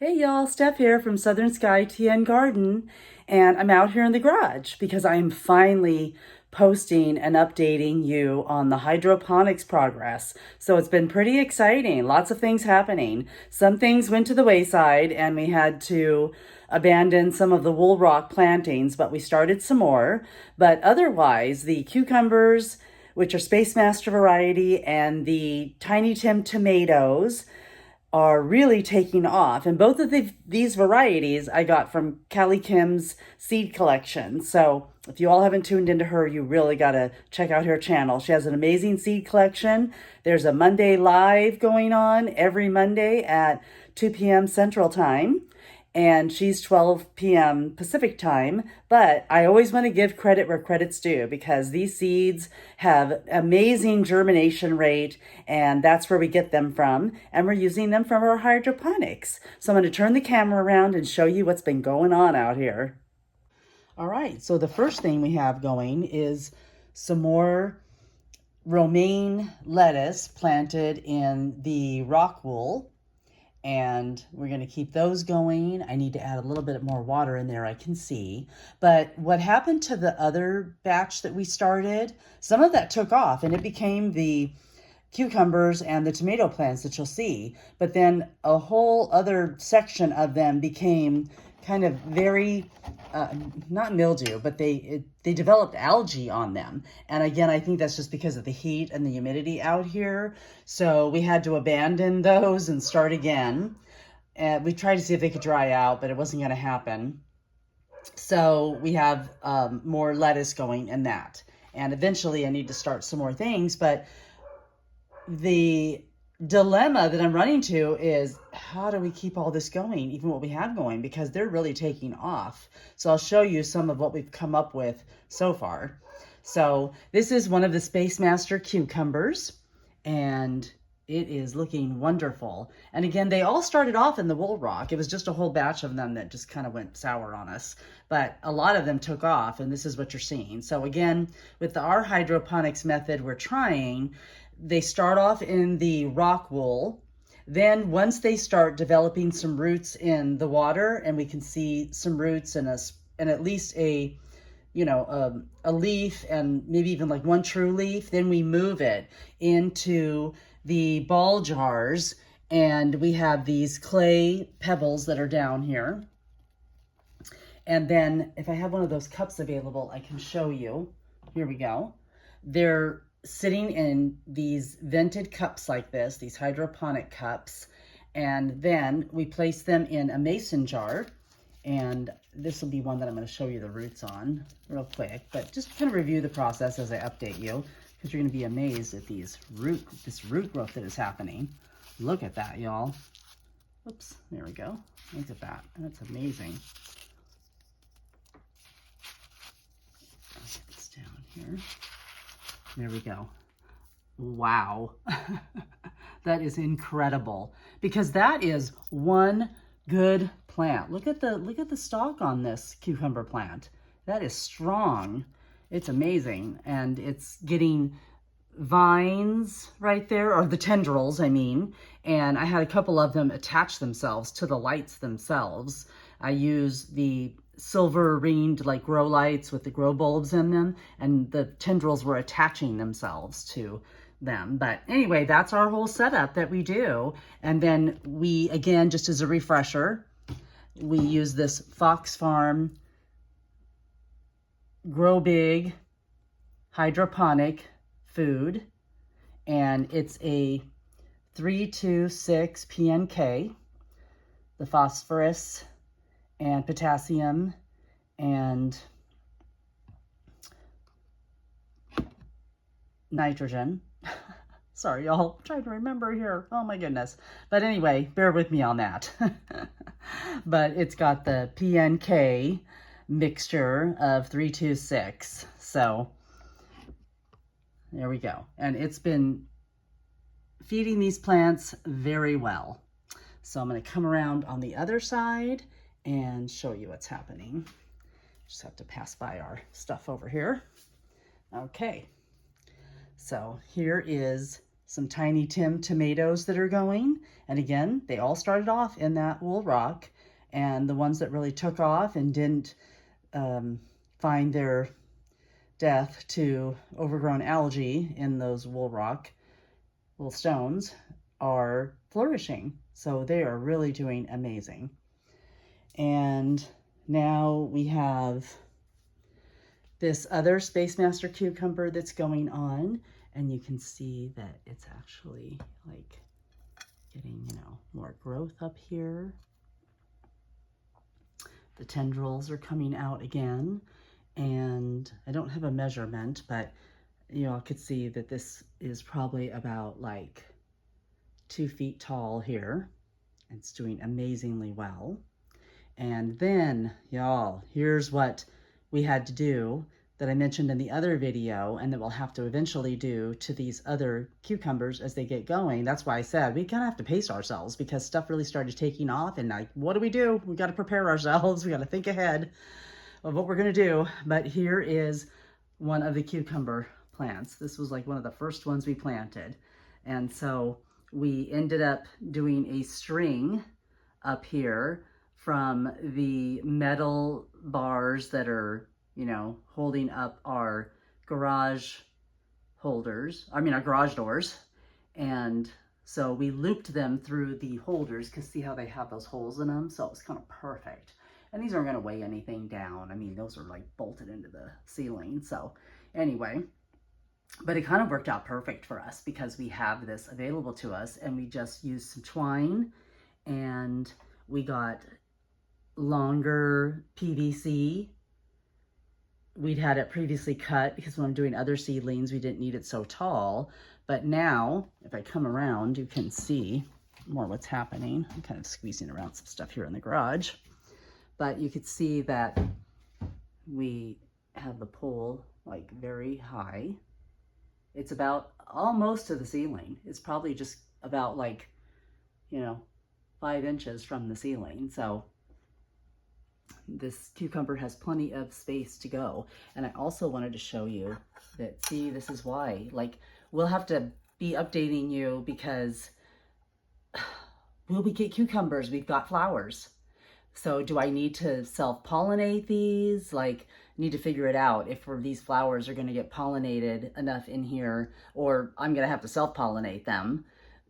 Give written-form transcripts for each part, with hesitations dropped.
Hey y'all, Steph here from Southern Sky Tea and Garden, and I'm out here in the garage because I am finally posting and updating you on the hydroponics progress. So it's been pretty exciting, lots of things happening. Some things went to the wayside and we had to abandon some of the wool rock plantings, but we started some more. But otherwise, the cucumbers, which are Space Master variety, and the Tiny Tim tomatoes, are really taking off. And both of these varieties I got from Callie Kim's seed collection. So if you all haven't tuned into her, you really got to check out her channel. She has an amazing seed collection. There's a Monday live going on every Monday at 2 p.m. Central Time. And she's 12 p.m. Pacific time. But I always want to give credit where credit's due because these seeds have amazing germination rate, and that's where we get them from. And we're using them from our hydroponics. So I'm going to turn the camera around and show you what's been going on out here. All right, so the first thing we have going is some more romaine lettuce planted in the rockwool. And we're going to keep those going. I need to add a little bit more water in there, I can see. But what happened to the other batch that we started, some of that took off and it became the cucumbers and the tomato plants that you'll see. But then a whole other section of them became kind of very, not mildew, but they developed algae on them. And again, I think that's just because of the heat and the humidity out here. So we had to abandon those and start again. And we tried to see if they could dry out, but it wasn't going to happen. So we have more lettuce going in that. And eventually I need to start some more things, but the dilemma that I'm running to is how do we keep all this going, even what we have going, because they're really taking off. So I'll show you some of what we've come up with so far. So this is one of the Space Master cucumbers, and it is looking wonderful. And again, they all started off in the wool rock. It was just a whole batch of them that just kind of went sour on us, but a lot of them took off, and this is what you're seeing. So again, with our hydroponics method we're trying, they start off in the rock wool. Then once they start developing some roots in the water, and we can see some roots and at least a leaf and maybe even like one true leaf, then we move it into the ball jars, and we have these clay pebbles that are down here. And then if I have one of those cups available, I can show you. Here we go. They're sitting in these vented cups like this, these hydroponic cups, and then we place them in a mason jar. And this will be one that I'm going to show you the roots on real quick, but just kind of review the process as I update you, because you're going to be amazed at this root growth that is happening. Look at that, y'all. Oops, there we go. Look at that. That's amazing. It's down here. There we go. Wow. That is incredible, because that is one good plant. Look at the stalk on this cucumber plant. That is strong. It's amazing. And it's getting vines right there, or the tendrils, I mean. And I had a couple of them attach themselves to the lights themselves. I use the silver ringed like grow lights with the grow bulbs in them, and the tendrils were attaching themselves to them. But anyway, that's our whole setup that we do. And then we, again, just as a refresher, we use this Fox Farm Grow Big hydroponic food, and it's a 326 PNK, the phosphorus and potassium and nitrogen. Sorry, y'all, I'm trying to remember here. Oh my goodness. But anyway, bear with me on that. But it's got the PNK mixture of 326. So there we go. And it's been feeding these plants very well. So I'm going to come around on the other side and show you what's happening. Just have to pass by our stuff over here. Okay. So here is some tiny Tim tomatoes that are going. And again, they all started off in that wool rock, and the ones that really took off and didn't find their death to overgrown algae in those wool stones are flourishing. So they are really doing amazing. And now we have this other Space Master cucumber that's going on, and you can see that it's actually like getting, you know, more growth up here. The tendrils are coming out again, and I don't have a measurement, but you all could see that this is probably about like 2 feet tall here. It's doing amazingly well. And then, y'all, here's what we had to do that I mentioned in the other video, and that we'll have to eventually do to these other cucumbers as they get going. That's why I said we kind of have to pace ourselves, because stuff really started taking off, and like, what do? We got to prepare ourselves. We got to think ahead of what we're going to do. But here is one of the cucumber plants. This was like one of the first ones we planted. And so we ended up doing a string up here from the metal bars that are, you know, holding up our garage doors. And so we looped them through the holders, because see how they have those holes in them? So it was kind of perfect. And these aren't going to weigh anything down. I mean, those are like bolted into the ceiling. So anyway, but it kind of worked out perfect for us, because we have this available to us, and we just used some twine, and we got longer PVC. We'd had it previously cut, because when I'm doing other seedlings, we didn't need it so tall. But now, if I come around, you can see more what's happening. I'm kind of squeezing around some stuff here in the garage. But you could see that we have the pole like very high. It's about almost to the ceiling. It's probably just about like, you know, 5 inches from the ceiling. So this cucumber has plenty of space to go. And I also wanted to show you that, see, this is why, like, we'll have to be updating you, because will we get cucumbers? We've got flowers. So do I need to self-pollinate these? Like, need to figure it out if these flowers are going to get pollinated enough in here, or I'm going to have to self-pollinate them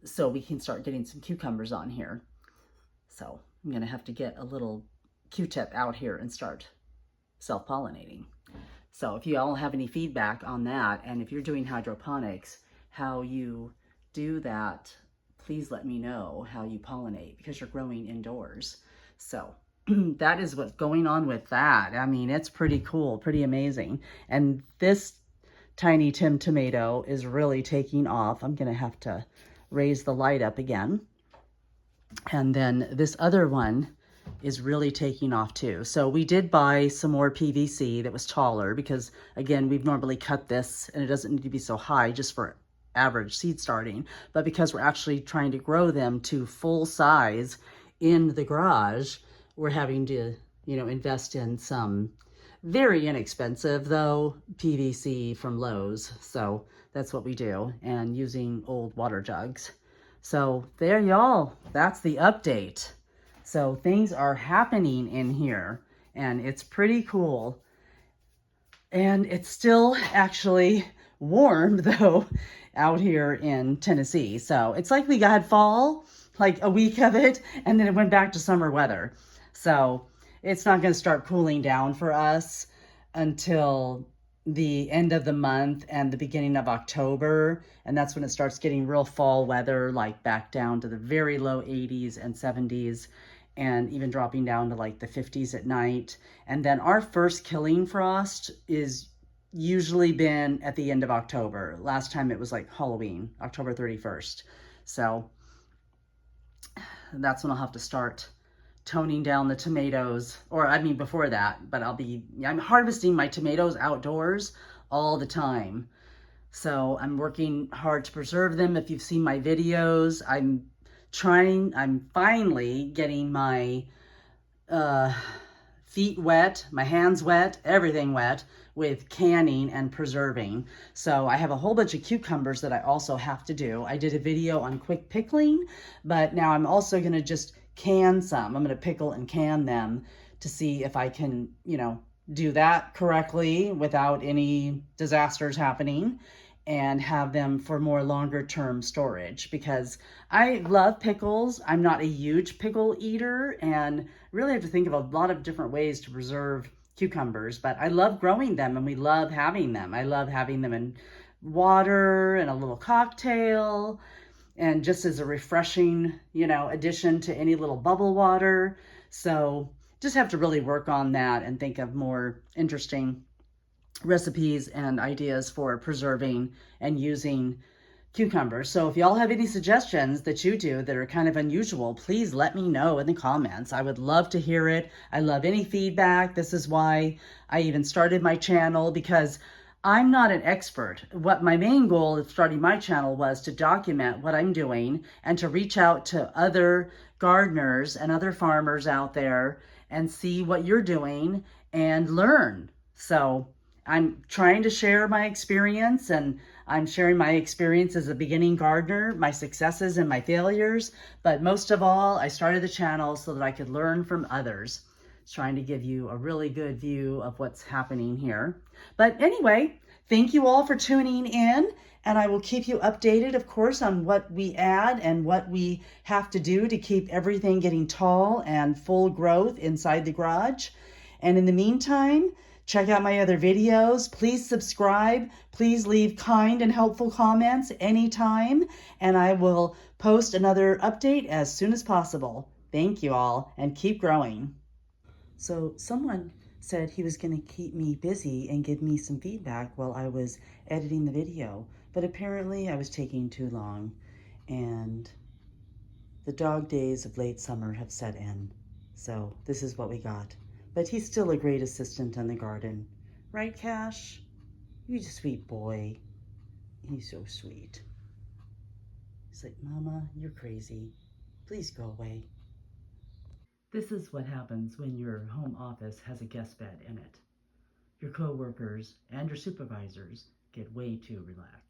so we can start getting some cucumbers on here. So I'm going to have to get a little Q-tip out here and start self-pollinating. So if you all have any feedback on that, and if you're doing hydroponics, how you do that, please let me know how you pollinate, because you're growing indoors. So that is what's going on with that. I mean, it's pretty cool, pretty amazing. And this tiny Tim tomato is really taking off. I'm going to have to raise the light up again. And then this other one is really taking off too. So we did buy some more PVC that was taller, because again, we've normally cut this and it doesn't need to be so high just for average seed starting, but because we're actually trying to grow them to full size in the garage, we're having to, you know, invest in some very inexpensive though PVC from Lowe's. So that's what we do, and using old water jugs. So there, y'all, that's the update. So things are happening in here, and it's pretty cool. And it's still actually warm though out here in Tennessee. So it's like we got fall, like a week of it, and then it went back to summer weather. So it's not going to start cooling down for us until the end of the month and the beginning of October. And that's when it starts getting real fall weather, like back down to the very low 80s and 70s, and even dropping down to like the 50s at night. And then our first killing frost is usually been at the end of October. Last time it was like Halloween, October 31st. So that's when I'll have to start toning down the tomatoes, or I mean before that, but I'm harvesting my tomatoes outdoors all the time. So I'm working hard to preserve them. If you've seen my videos, I'm finally getting my feet wet, my hands wet, everything wet with canning and preserving. So I have a whole bunch of cucumbers that I also have to do. I did a video on quick pickling, but now I'm also going to just can some. I'm going to pickle and can them to see if I can, do that correctly without any disasters happening, and have them for more longer term storage, because I love pickles. I'm not a huge pickle eater and really have to think of a lot of different ways to preserve cucumbers, but I love growing them and we love having them. I love having them in water and a little cocktail, and just as a refreshing, addition to any little bubble water. So just have to really work on that and think of more interesting recipes and ideas for preserving and using cucumbers. So if y'all have any suggestions that you do that are kind of unusual, please let me know in the comments. I would love to hear it. I love any feedback. This is why I even started my channel, because I'm not an expert. What my main goal of starting my channel was to document what I'm doing and to reach out to other gardeners and other farmers out there and see what you're doing and learn. So I'm trying to share my experience, and I'm sharing my experience as a beginning gardener, my successes and my failures. But most of all, I started the channel so that I could learn from others. Trying to give you a really good view of what's happening here. But anyway, thank you all for tuning in, and I will keep you updated, of course, on what we add and what we have to do to keep everything getting tall and full growth inside the garage. And in the meantime, check out my other videos. Please subscribe. Please leave kind and helpful comments anytime, and I will post another update as soon as possible. Thank you all, and keep growing. So someone said he was going to keep me busy and give me some feedback while I was editing the video, but apparently I was taking too long, and the dog days of late summer have set in. So this is what we got. But he's still a great assistant in the garden. Right, Cash? You're a sweet boy. He's so sweet. He's like, Mama, you're crazy. Please go away. This is what happens when your home office has a guest bed in it. Your coworkers and your supervisors get way too relaxed.